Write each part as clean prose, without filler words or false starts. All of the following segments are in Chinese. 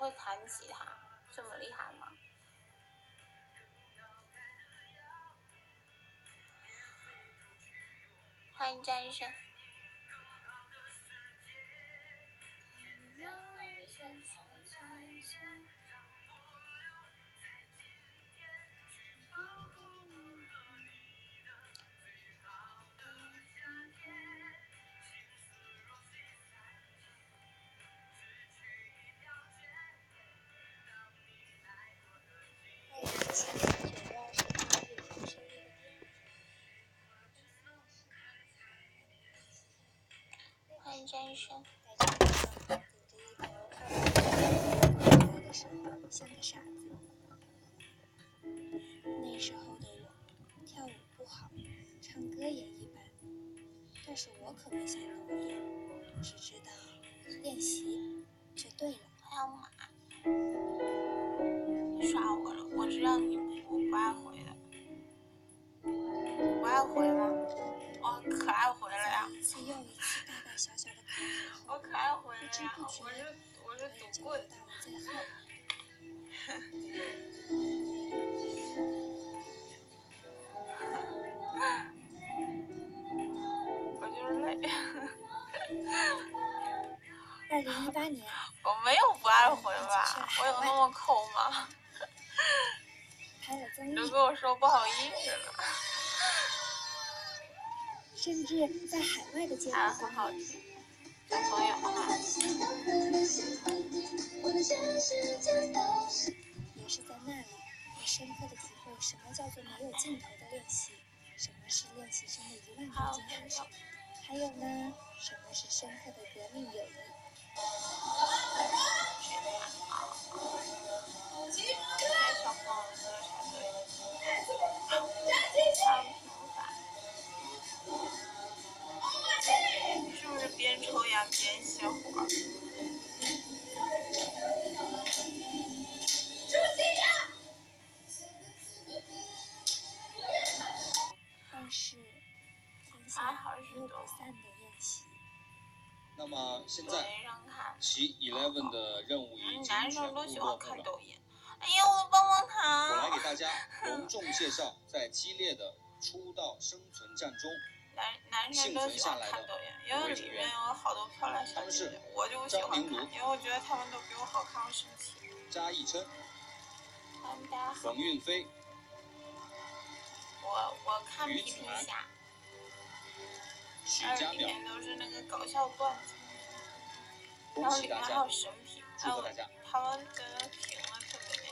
会弹吉他，这么厉害吗？欢迎战胜。欢迎战胜。的时候像个傻子。那时候的我跳舞不好，唱歌也一般，但是我可没想那么多，只知道练习就对了。还有马，你耍我了，我知道你不爱回的，不爱回吗？我可爱回了呀！一次又一次大大小小的考验后，我可爱回了呀！不知不觉我是赌棍。到了最后。我就是累。2018年，我没有不爱回吧？我有那么抠吗？拍了综艺，都跟我说不好意思了。甚至在海外的街头很好听，小朋友哈。也是在那里，我深刻的体会什么叫做没有尽头的练习，什么是练习生的1万多斤汗水，还有呢，什么是深刻的革命友谊。是不是边抽烟边写活？但是天下没有不散的宴席。那么现在其 11的任务已经全部落幕了。哎呀，我棒棒糖！我来给大家隆重介绍，在激烈的出道生存战中幸存下来的5位成员。他们是张宁茹、因为我觉得他们都比我好看，我生气。查逸琛、冯运飞、我看皮皮虾，许家淼，都是那个搞笑段子，然恭喜大家，后里面还有神评，祝贺大家。他们真的评了特别那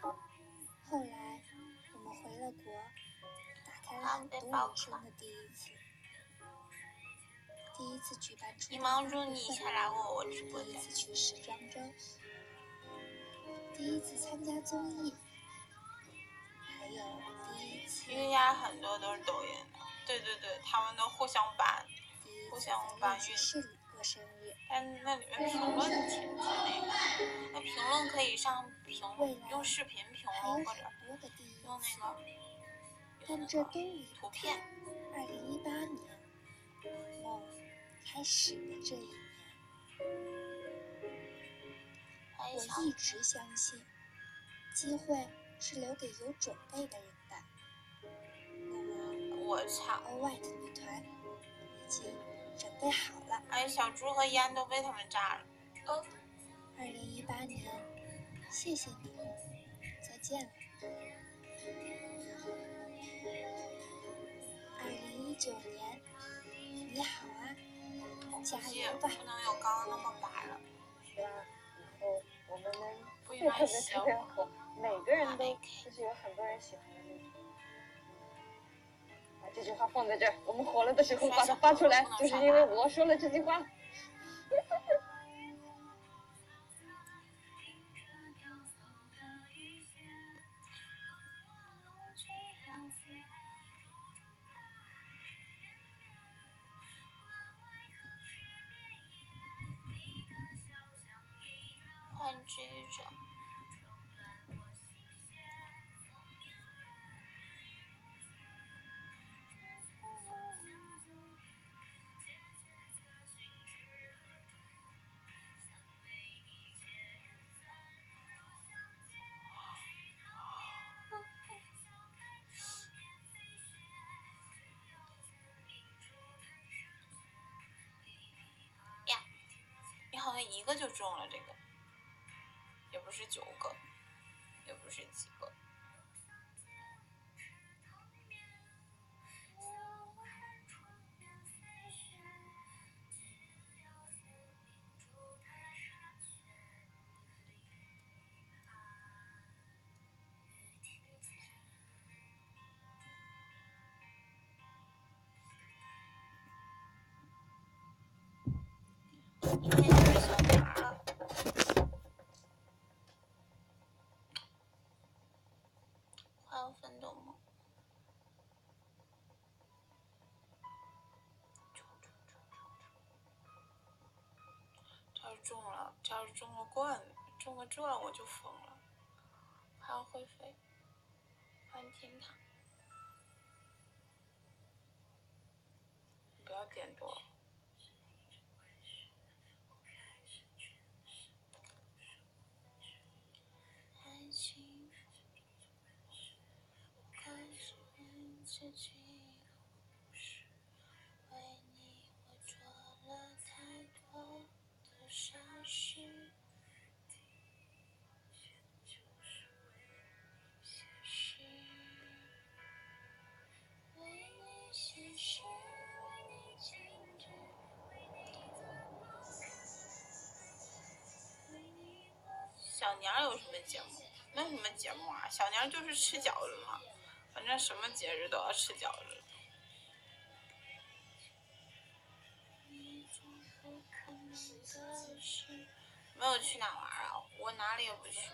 啥。后来我们回了国，打开了很多人生的第一次。第一次举办出道大会，你以前来过我直播间。第一次去时装周，第一次参加综艺，还有第一次。因为家很多都是抖音的，对，他们都互相搬运。室里过生日，但那里面评论挺那个，那评论可以上用视频评论或者用那个。但这都离图片。2018年梦开始的这一年，我一直相信，机会是留给有准备的人的。那么，我操 ，All White 女团已经准备好了。哎，小猪和烟都被他们炸了。2018年，谢谢你，再见了。2019年，你好啊，加油吧！不能有刚刚那么白了。希望以后我们能越特别火，每个人都就是有很多人喜欢的那种。把这句话放在这儿，我们火了的时候把它发出来，就是因为我说了这句话。幻之者。好像1个就中了这个，也不是9个，也不是几个。奋斗梦，这要是中了，这要是中了冠，中个这我就疯了。还要会飞，翻天塔，不要点多。这句故事，为你我做了太多的傻事。为你写诗，为你静止，为你小年有什么节目？没什么节目啊，小年就是吃饺子嘛。反正什么节日都要吃饺子。没有去哪玩啊？我哪里也不去。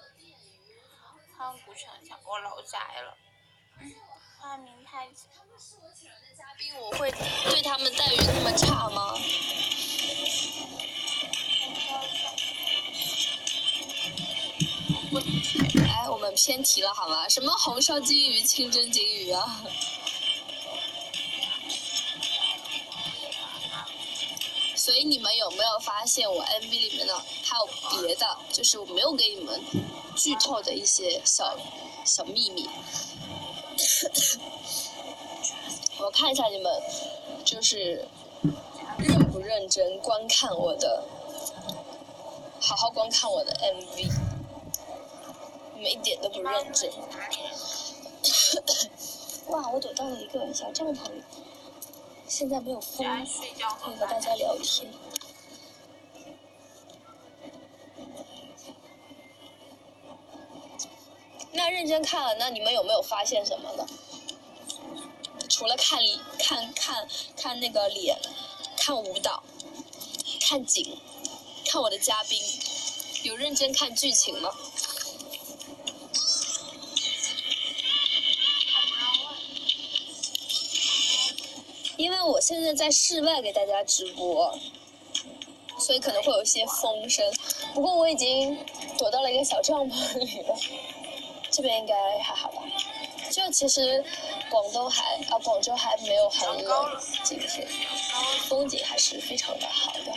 看古城墙，我老宅了。看明太子。他们是我请来的嘉宾，我会对他们待遇那么差吗？哎，我们偏题了好吗？什么红烧金鱼、清蒸金鱼啊？所以你们有没有发现我 MV 里面的还有别的，就是我没有给你们剧透的一些小秘密？我看一下你们就是认不认真观看我的，好好观看我的 MV。你们一点都不认真。哇，我躲到了一个小帐篷里，现在没有风，可以和大家聊天。那认真看了，那你们有没有发现什么呢？除了看那个脸，看舞蹈，看景，看我的嘉宾，有认真看剧情吗？因为我现在在室外给大家直播，所以可能会有一些风声。不过我已经躲到了一个小帐篷里了，这边应该还好吧？就其实广州还没有很冷，今天风景还是非常的好的。